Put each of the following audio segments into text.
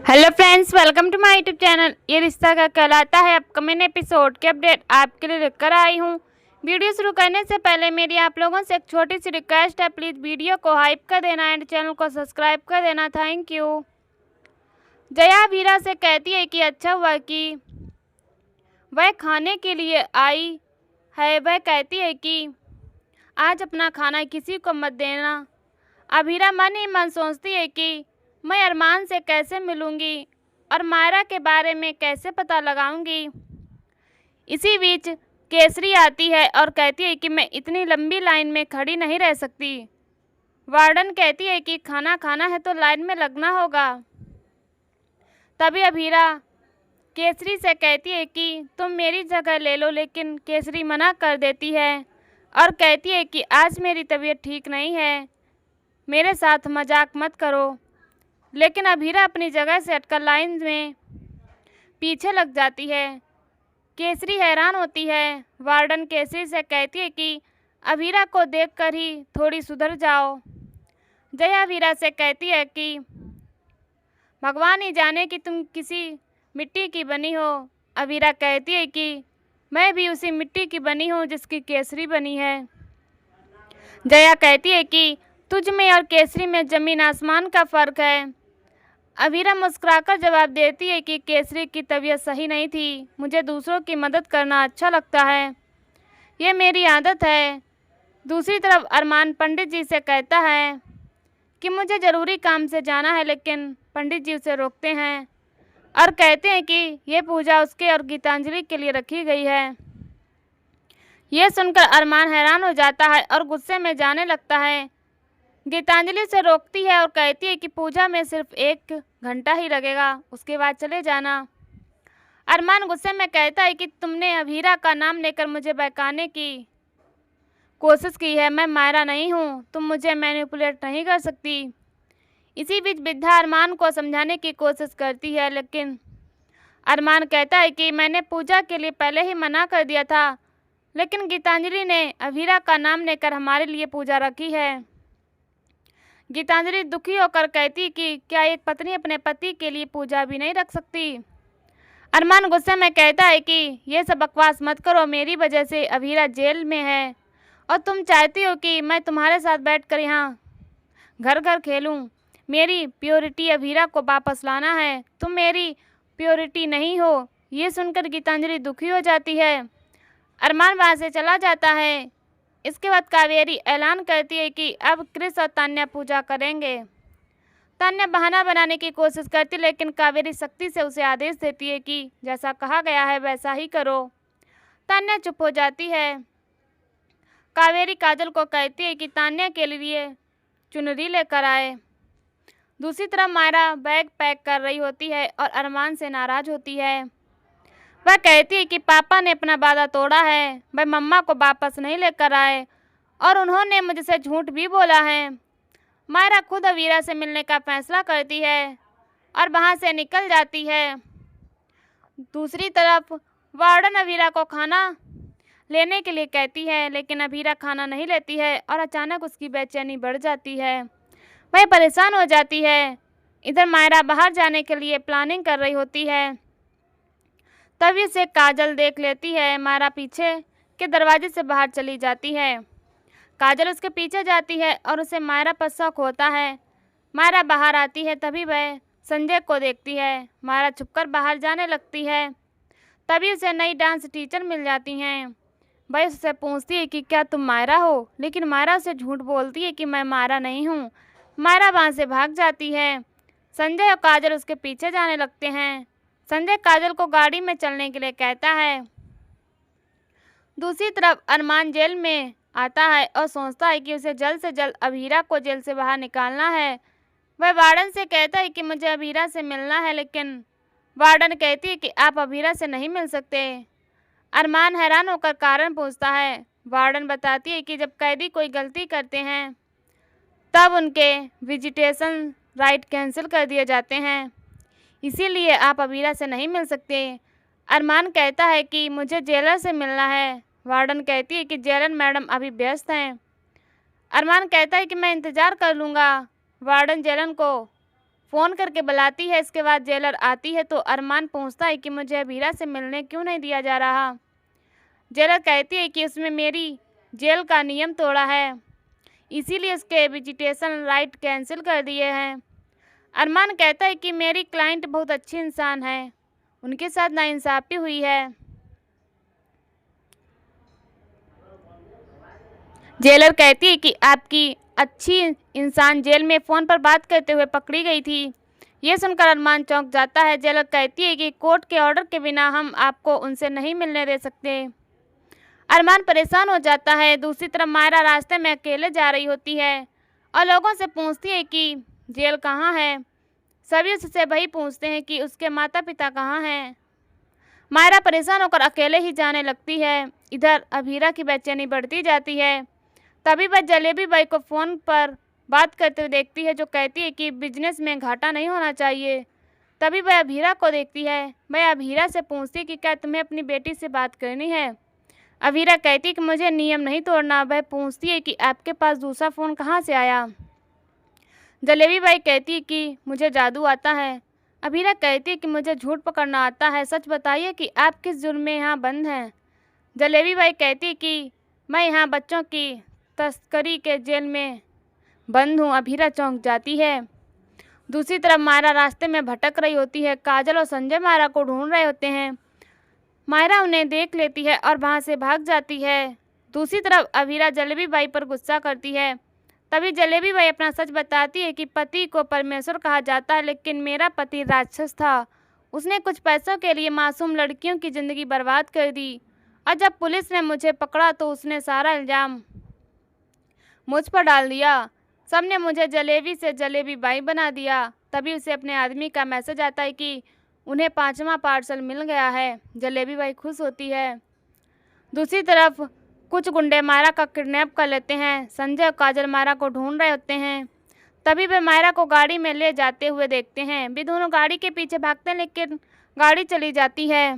Hello friends, welcome to my YouTube channel. Yeh Rishta क्या कहलाता है अपकमिंग एपिसोड के अपडेट आपके लिए लेकर आई हूँ। वीडियो शुरू करने से पहले मेरी आप लोगों से एक छोटी सी रिक्वेस्ट है, प्लीज़ वीडियो को हाइप कर देना एंड चैनल को सब्सक्राइब कर देना। Thank you. जया वीरा से कहती है कि अच्छा हुआ कि वह खाने के लिए आई है। वह कहती है कि आज अपना खाना किसी को मत देना। अभीरा मन ही मन सोचती है कि मैं अरमान से कैसे मिलूंगी और मायरा के बारे में कैसे पता लगाऊंगी। इसी बीच केसरी आती है और कहती है कि मैं इतनी लंबी लाइन में खड़ी नहीं रह सकती। वार्डन कहती है कि खाना खाना है तो लाइन में लगना होगा। तभी अभीरा केसरी से कहती है कि तुम मेरी जगह ले लो, लेकिन केसरी मना कर देती है और कहती है कि आज मेरी तबीयत ठीक नहीं है, मेरे साथ मजाक मत करो। लेकिन अभीरा अपनी जगह से हटकर लाइन में पीछे लग जाती है। केसरी हैरान होती है। वार्डन केसरी से कहती है कि अभीरा को देखकर ही थोड़ी सुधर जाओ। जया अभीरा से कहती है कि भगवान ही जाने कि तुम किसी मिट्टी की बनी हो। अभीरा कहती है कि मैं भी उसी मिट्टी की बनी हूँ जिसकी केसरी बनी है। जया कहती है कि तुझ में और केसरी में जमीन आसमान का फ़र्क है। अभीरा मुस्कुराकर जवाब देती है कि केसरी की तबीयत सही नहीं थी। मुझे दूसरों की मदद करना अच्छा लगता है, ये मेरी आदत है। दूसरी तरफ अरमान पंडित जी से कहता है कि मुझे ज़रूरी काम से जाना है, लेकिन पंडित जी उसे रोकते हैं और कहते हैं कि ये पूजा उसके और गीतांजलि के लिए रखी गई है। यह सुनकर अरमान हैरान हो जाता है और गुस्से में जाने लगता है। गीतांजलि उसे रोकती है और कहती है कि पूजा में सिर्फ 1 घंटा ही लगेगा, उसके बाद चले जाना। अरमान गुस्से में कहता है कि तुमने अभीरा का नाम लेकर मुझे बहकाने की कोशिश की है। मैं मायरा नहीं हूँ, तुम मुझे मैनिपुलेट नहीं कर सकती। इसी बीच विद्या अरमान को समझाने की कोशिश करती है, लेकिन अरमान कहता है कि मैंने पूजा के लिए पहले ही मना कर दिया था, लेकिन गीतांजलि ने अभीरा का नाम लेकर हमारे लिए पूजा रखी है। गीतांजलि दुखी होकर कहती कि क्या एक पत्नी अपने पति के लिए पूजा भी नहीं रख सकती। अरमान गुस्से में कहता है कि ये सब बकवास मत करो, मेरी वजह से अभीरा जेल में है और तुम चाहती हो कि मैं तुम्हारे साथ बैठकर यहाँ घर घर खेलूँ। मेरी प्योरिटी अभीरा को वापस लाना है, तुम मेरी प्योरिटी नहीं हो। ये सुनकर गीतांजलि दुखी हो जाती है। अरमान वहाँ से चला जाता है। इसके बाद कावेरी ऐलान करती है कि अब क्रिस और तान्या पूजा करेंगे। तान्या बहाना बनाने की कोशिश करती, लेकिन कावेरी सख्ती से उसे आदेश देती है कि जैसा कहा गया है वैसा ही करो। तान्या चुप हो जाती है। कावेरी काजल को कहती है कि तान्या के लिए चुनरी लेकर आए। दूसरी तरफ मायरा बैग पैक कर रही होती है और अरमान से नाराज़ होती है। वह कहती है कि पापा ने अपना वादा तोड़ा है, वह मम्मा को वापस नहीं लेकर आए और उन्होंने मुझसे झूठ भी बोला है। मायरा खुद अवीरा से मिलने का फैसला करती है और वहाँ से निकल जाती है। दूसरी तरफ वार्डन अवीरा को खाना लेने के लिए कहती है, लेकिन अवीरा खाना नहीं लेती है और अचानक उसकी बेचैनी बढ़ जाती है। वह परेशान हो जाती है। इधर मायरा बाहर जाने के लिए प्लानिंग कर रही होती है। तभी उसे काजल देख लेती है। मायरा पीछे के दरवाजे से बाहर चली जाती है। काजल उसके पीछे जाती है और उसे मायरा पर शक होता है। मायरा बाहर आती है, तभी वह संजय को देखती है। मायरा छुपकर बाहर जाने लगती है। तभी उसे नई डांस टीचर मिल जाती हैं। वह उससे पूछती है कि क्या तुम मायरा हो, लेकिन मायरा उसे झूठ बोलती है कि मैं मायरा नहीं हूँ। मायरा वहाँ से भाग जाती है। संजय और काजल उसके पीछे जाने लगते हैं। संजय काजल को गाड़ी में चलने के लिए कहता है। दूसरी तरफ अरमान जेल में आता है और सोचता है कि उसे जल्द से जल्द अभीरा को जेल से बाहर निकालना है। वह वार्डन से कहता है कि मुझे अभीरा से मिलना है, लेकिन वार्डन कहती है कि आप अभीरा से नहीं मिल सकते। अरमान हैरान होकर कारण पूछता है। वार्डन बताती है कि जब कैदी कोई गलती करते हैं तब उनके विजिटेशन राइट कैंसिल कर दिए जाते हैं, इसीलिए आप अभीरा से नहीं मिल सकते। अरमान कहता है कि मुझे जेलर से मिलना है। वार्डन कहती है कि जेलर मैडम अभी व्यस्त हैं। अरमान कहता है कि मैं इंतज़ार कर लूँगा। वार्डन जेलन को फ़ोन करके बुलाती है। इसके बाद जेलर आती है तो अरमान पूछता है कि मुझे अभीरा से मिलने क्यों नहीं दिया जा रहा। जेलर कहती है कि उसने मेरी जेल का नियम तोड़ा है, इसीलिए उसके विजिटेशन राइट कैंसिल कर दिए हैं। अरमान कहता है कि मेरी क्लाइंट बहुत अच्छी इंसान है, उनके साथ नाइंसाफ़ी हुई है। जेलर कहती है कि आपकी अच्छी इंसान जेल में फ़ोन पर बात करते हुए पकड़ी गई थी। ये सुनकर अरमान चौंक जाता है। जेलर कहती है कि कोर्ट के ऑर्डर के बिना हम आपको उनसे नहीं मिलने दे सकते। अरमान परेशान हो जाता है। दूसरी तरफ मायरा रास्ते में अकेले जा रही होती है और लोगों से पूछती है कि जेल कहाँ है। सभी उससे वही पूछते हैं कि उसके माता पिता कहाँ हैं। मायरा परेशान होकर अकेले ही जाने लगती है। इधर अभीरा की बेचैनी बढ़ती जाती है। तभी वह जलेबी बाई को फ़ोन पर बात करते हुए देखती है, जो कहती है कि बिजनेस में घाटा नहीं होना चाहिए। तभी वह अभीरा को देखती है। वह अभीरा से पूछती है कि क्या तुम्हें अपनी बेटी से बात करनी है। अभीरा कहती है कि मुझे नियम नहीं तोड़ना। वह पूछती है कि आपके पास दूसरा फ़ोन कहाँ से आया। जलेबी बाई कहती है कि मुझे जादू आता है। अभीरा कहती है कि मुझे झूठ पकड़ना आता है। सच बताइए कि आप किस जुर्म में यहाँ बंद हैं। जलेबी बाई कहती है कि मैं यहाँ बच्चों की तस्करी के जेल में बंद हूँ। अभीरा चौंक जाती है। दूसरी तरफ मायरा रास्ते में भटक रही होती है। काजल और संजय मायरा को ढूंढ रहे होते हैं। मायरा उन्हें देख लेती है और वहाँ से भाग जाती है। दूसरी तरफ अभीरा जलेबी बाई पर गुस्सा करती है। तभी जलेबी बाई अपना सच बताती है कि पति को परमेश्वर कहा जाता है, लेकिन मेरा पति राक्षस था। उसने कुछ पैसों के लिए मासूम लड़कियों की ज़िंदगी बर्बाद कर दी और जब पुलिस ने मुझे पकड़ा तो उसने सारा इल्ज़ाम मुझ पर डाल दिया। सबने मुझे जलेबी से जलेबी बाई बना दिया। तभी उसे अपने आदमी का मैसेज आता है कि उन्हें 5वां पार्सल मिल गया है। जलेबी बाई खुश होती है। दूसरी तरफ कुछ गुंडे मायरा का किडनैप कर लेते हैं। संजय और काजल मायरा को ढूंढ रहे होते हैं। तभी वे मायरा को गाड़ी में ले जाते हुए देखते हैं। वे दोनों गाड़ी के पीछे भागते हैं, लेकिन गाड़ी चली जाती है।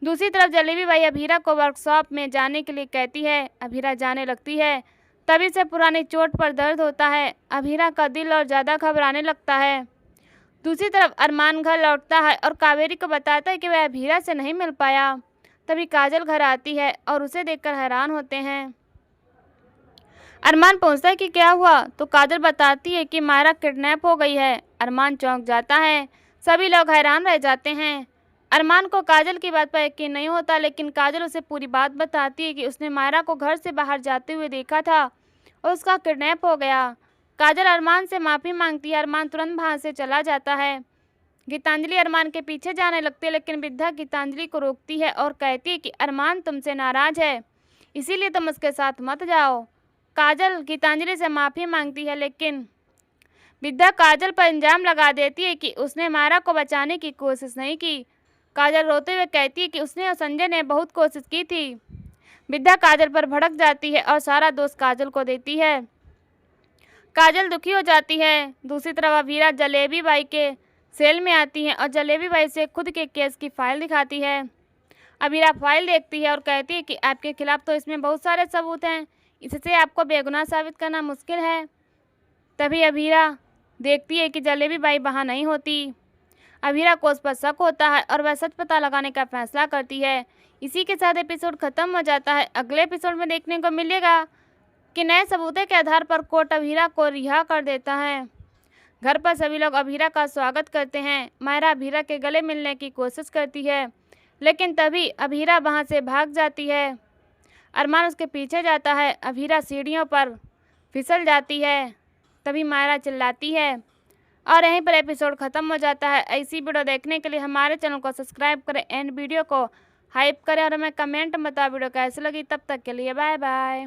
दूसरी तरफ जलेबी बाई अभीरा को वर्कशॉप में जाने के लिए कहती है। अभीरा जाने लगती है। तभी से पुरानी चोट पर दर्द होता है। अभीरा का दिल और ज़्यादा घबराने लगता है। दूसरी तरफ अरमान घर लौटता है और कावेरी को बताता है कि वह अभीरा से नहीं मिल पाया। तभी काजल घर आती है और उसे देखकर हैरान होते हैं। अरमान पूछता है कि क्या हुआ, तो काजल बताती है कि मायरा किडनैप हो गई है। अरमान चौंक जाता है। सभी लोग हैरान रह जाते हैं। अरमान को काजल की बात पर यकीन नहीं होता, लेकिन काजल उसे पूरी बात बताती है कि उसने मायरा को घर से बाहर जाते हुए देखा था और उसका किडनैप हो गया। काजल अरमान से माफ़ी मांगती है। अरमान तुरंत वहाँ से चला जाता है। गीतांजलि अरमान के पीछे जाने लगती है, लेकिन विद्या गीतांजलि को रोकती है और कहती है कि अरमान तुमसे नाराज़ है, इसीलिए तुम उसके साथ मत जाओ। काजल गीतांजलि से माफ़ी मांगती है, लेकिन विद्या काजल पर इल्ज़ाम लगा देती है कि उसने मायरा को बचाने की कोशिश नहीं की। काजल रोते हुए कहती है कि उसने और संजय ने बहुत कोशिश की थी। विद्या काजल पर भड़क जाती है और सारा दोष काजल को देती है। काजल दुखी हो जाती है। दूसरी तरफ अभीरा जलेबी बाई के सेल में आती है और जलेबी बाई से खुद के केस की फाइल दिखाती है। अभीरा फाइल देखती है और कहती है कि आपके खिलाफ तो इसमें बहुत सारे सबूत हैं, इससे आपको बेगुनाह साबित करना मुश्किल है। तभी अभीरा देखती है कि जलेबी बाई वहाँ नहीं होती। अभीरा को उस पर शक होता है और वह सच पता लगाने का फैसला करती है। इसी के साथ एपिसोड खत्म हो जाता है। अगले एपिसोड में देखने को मिलेगा कि नए सबूतों के आधार पर कोर्ट अभीरा को रिहा कर देता है। घर पर सभी लोग अभीरा का स्वागत करते हैं। मायरा अभीरा के गले मिलने की कोशिश करती है, लेकिन तभी अभीरा वहां से भाग जाती है। अरमान उसके पीछे जाता है। अभीरा सीढ़ियों पर फिसल जाती है। तभी मायरा चिल्लाती है और यहीं पर एपिसोड ख़त्म हो जाता है। ऐसी वीडियो देखने के लिए हमारे चैनल को सब्सक्राइब करें एंड वीडियो को हाइप करें और हमें कमेंट में बताओ वीडियो कैसी लगी। तब तक के लिए बाय बाय।